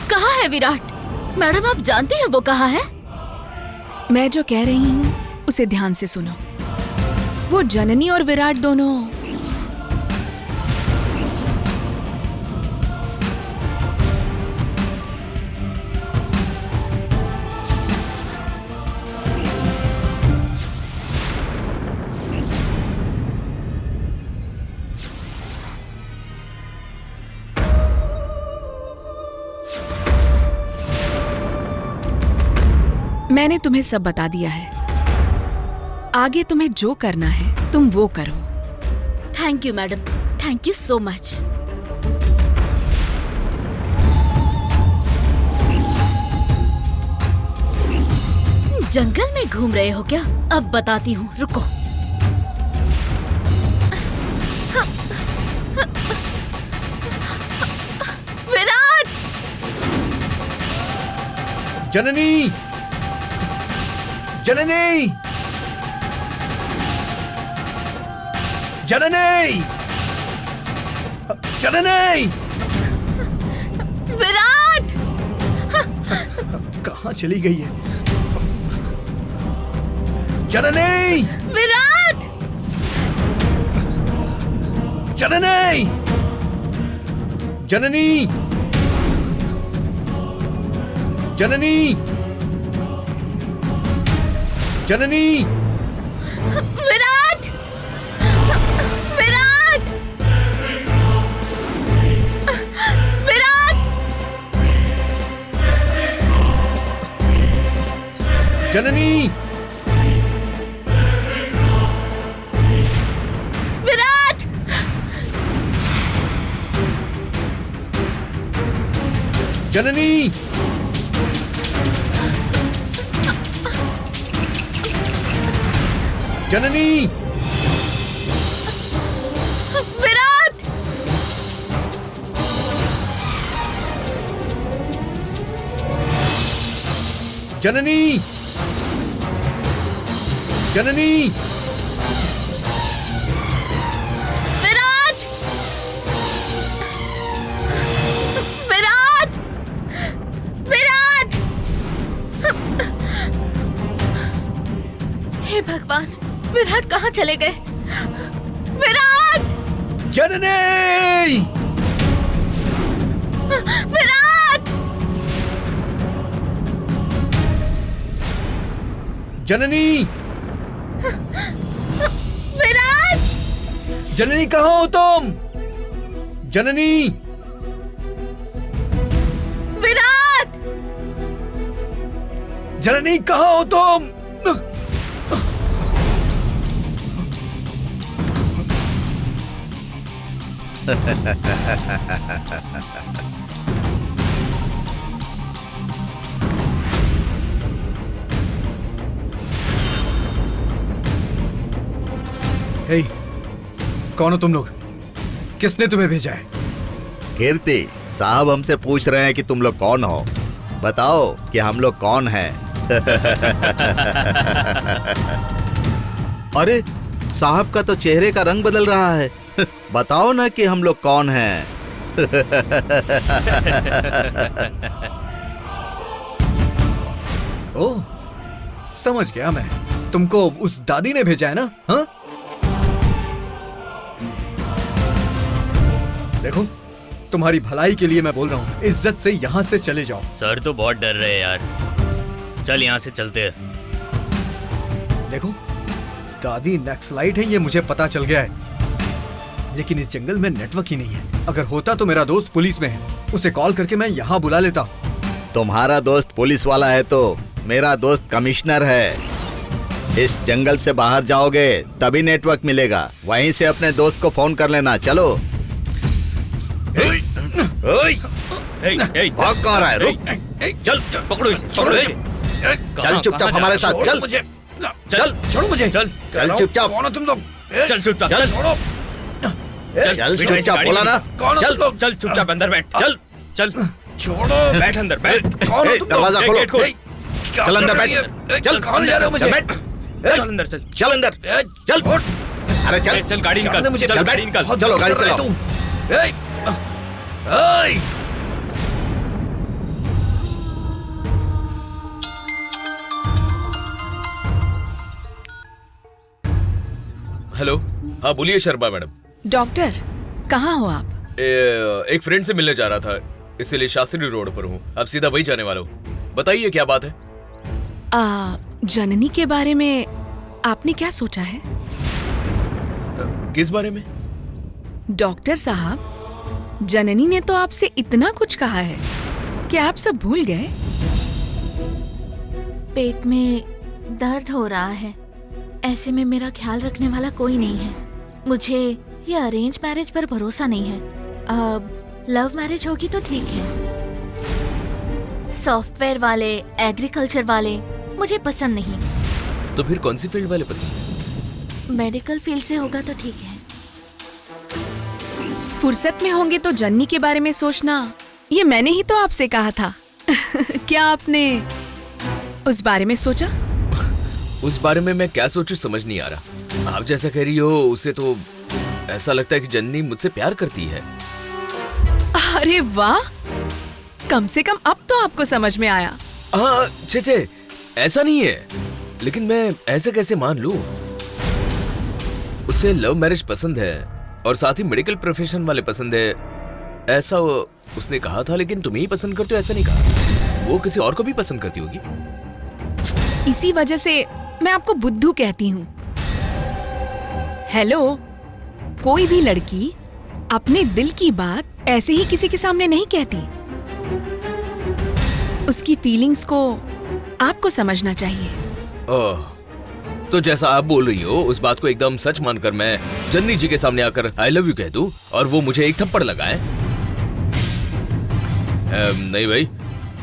S5: कहाँ है विराट? मैडम आप जानती हैं वो कहाँ है?
S3: मैं जो कह रही हूँ उसे ध्यान से सुनो। वो जननी और विराट दोनों मैंने तुम्हें सब बता दिया है। आगे तुम्हें जो करना है तुम वो करो।
S5: Thank you madam, thank you so much. जंगल में घूम रहे हो क्या? अब बताती हूँ, रुको। विराट!
S6: जननी! जननी! जननी! जननी!
S5: विराट!
S6: कहाँ चली गई है? जननी!
S5: विराट!
S6: जननी! जननी! जननी, जननी,
S5: विराट, विराट, विराट,
S6: जननी,
S5: विराट,
S6: जननी, जननी,
S5: विराट,
S6: जननी, जननी,
S5: विराट, विराट, विराट। हे भगवान, विराट कहाँ चले गए? विराट,
S6: जननी,
S5: विराट,
S6: जननी,
S5: विराट,
S6: जननी कहाँ हो तुम? जननी,
S5: विराट,
S6: जननी कहाँ हो तुम? हे, कौन हो तुम लोग? किसने तुम्हें भेजा है?
S4: कीर्ति साहब हमसे पूछ रहे हैं कि तुम लोग कौन हो, बताओ कि हम लोग कौन हैं। अरे साहब का तो चेहरे का रंग बदल रहा है। बताओ ना कि हम लोग कौन हैं।
S6: ओह, समझ गया मैं। तुमको उस दादी ने भेजा है ना? हाँ? देखो, तुम्हारी भलाई के लिए मैं बोल रहा हूँ, इज्जत से यहाँ से चले जाओ।
S2: सर तो बहुत डर रहे हैं यार। चल यहाँ से चलते हैं।
S6: देखो, दादी नक्सलाइट है, ये मुझे पता चल गया है, लेकिन इस जंगल में नेटवर्क ही नहीं है। अगर होता तो मेरा दोस्त पुलिस में है, उसे कॉल करके मैं यहाँ बुला लेता।
S4: तुम्हारा दोस्त पुलिस वाला है तो मेरा दोस्त कमिश्नर है। इस जंगल से बाहर जाओगे तभी नेटवर्क मिलेगा, वहीं से अपने दोस्त को फोन कर लेना। चलो। भाग कहाँ रहा है? रुक।
S2: चल पकड़ो इसे, पकड़ो इसे।
S4: चल चुपचाप हमारे साथ। चल
S2: चल
S6: छोड़ो मुझे।
S2: चल
S4: चल चुपचाप।
S6: कौन हो तुम लोग?
S2: चल चुपचाप चल।
S6: छोड़ो।
S4: चल चुपचाप, बोला ना।
S2: चल चल चुपचाप अंदर बैठ। चल चल
S6: छोड़ो।
S2: बैठ अंदर बैठ।
S6: कौन हो तुम लोग?
S4: दरवाजा खोलो।
S2: गेट खोल।
S4: चल अंदर बैठ।
S6: चल, कहाँ ले जा रहे हो मुझे?
S4: चल बैठ।
S2: चल अंदर चल।
S4: चल अंदर। चल। अरे चल।
S2: चल गाड़ी निकाल।
S6: मुझे
S2: चल गाड़ी निकाल।
S4: चलो गाड़ी चलाओ।
S1: हेलो, हाँ बोलिए शर्मा मैडम।
S3: डॉक्टर, कहाँ हो आप?
S1: एक फ्रेंड से मिलने जा रहा था, इसीलिए शास्त्री रोड पर हूँ। अब सीधा वही जाने वाला हूँ। बताइए क्या बात है?
S3: जननी के बारे में आपने क्या सोचा है?
S1: किस बारे में?
S3: डॉक्टर साहब, जननी ने तो आपसे इतना कुछ कहा है कि आप सब भूल गए।
S5: पेट में दर्द हो रहा है, ऐसे में मेरा ख्याल रखने वाला कोई नहीं है। मुझे ये अरेंज मैरिज पर भरोसा नहीं है। अब लव मैरिज होगी तो ठीक है। सॉफ्टवेयर वाले, एग्रीकल्चर वाले मुझे पसंद नहीं।
S1: तो फिर कौन सी फील्ड वाले पसंद है?
S5: मेडिकल फील्ड से होगा तो ठीक है।
S3: फुर्सत में होंगे तो जननी के बारे में सोचना, ये मैंने ही तो आपसे कहा था। क्या आपने उस बारे में सोचा?
S1: उस बारे में मैं क्या सोचूं समझ नहीं आ रहा। आप जैसा कह रही हो उसे तो ऐसा लगता है कि जननी मुझसे प्यार करती है।
S3: अरे वाह, कम से कम अब तो आपको समझ में आया।
S1: हाँ छे ऐसा नहीं है, लेकिन मैं ऐसे कैसे मान लूं? उसे लव मैरिज पसंद है और साथ ही मेडिकल प्रोफेशन वाले पसंद है, ऐसा उसने कहा था। लेकिन तुम्हें ही पसंद करते हो ऐसा नहीं कहा। वो किसी और को भी पसंद करती होगी।
S3: इसी वजह से मैं आपको बुद्धू कहती हूँ। हेलो, कोई भी लड़की अपने दिल की बात ऐसे ही किसी के सामने नहीं कहती। उसकी फीलिंग्स को आपको समझना चाहिए।
S1: ओह, तो जैसा आप बोल रही हो उस बात को एकदम सच मानकर मैं जन्नी जी के सामने आकर आई लव यू कह दूं और वो मुझे एक थप्पड़ लगाए? नहीं भाई,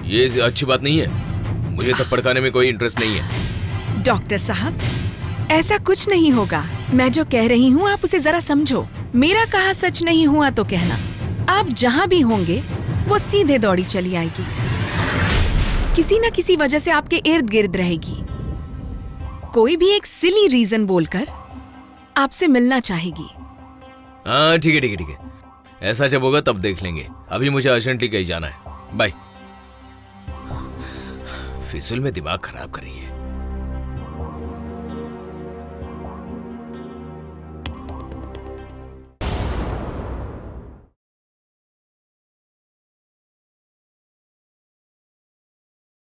S1: ये अच्छी बात नहीं है। मुझे थप्पड़ खाने में कोई इंटरेस्ट नहीं है।
S3: डॉक्टर साहब, ऐसा कुछ नहीं होगा। मैं जो कह रही हूँ आप उसे जरा समझो। मेरा कहा सच नहीं हुआ तो कहना। आप जहाँ भी होंगे वो सीधे दौड़ी चली आएगी, किसी न किसी वजह से आपके इर्द गिर्द रहेगी। कोई भी एक सिली रीजन बोलकर आपसे मिलना चाहेगी।
S1: हाँ ठीक है ठीक है ठीक है, ऐसा जब होगा तब देख लेंगे। अभी मुझे अर्जेंटली कहीं जाना है। बाय। फिजुल में दिमाग खराब कर रही है।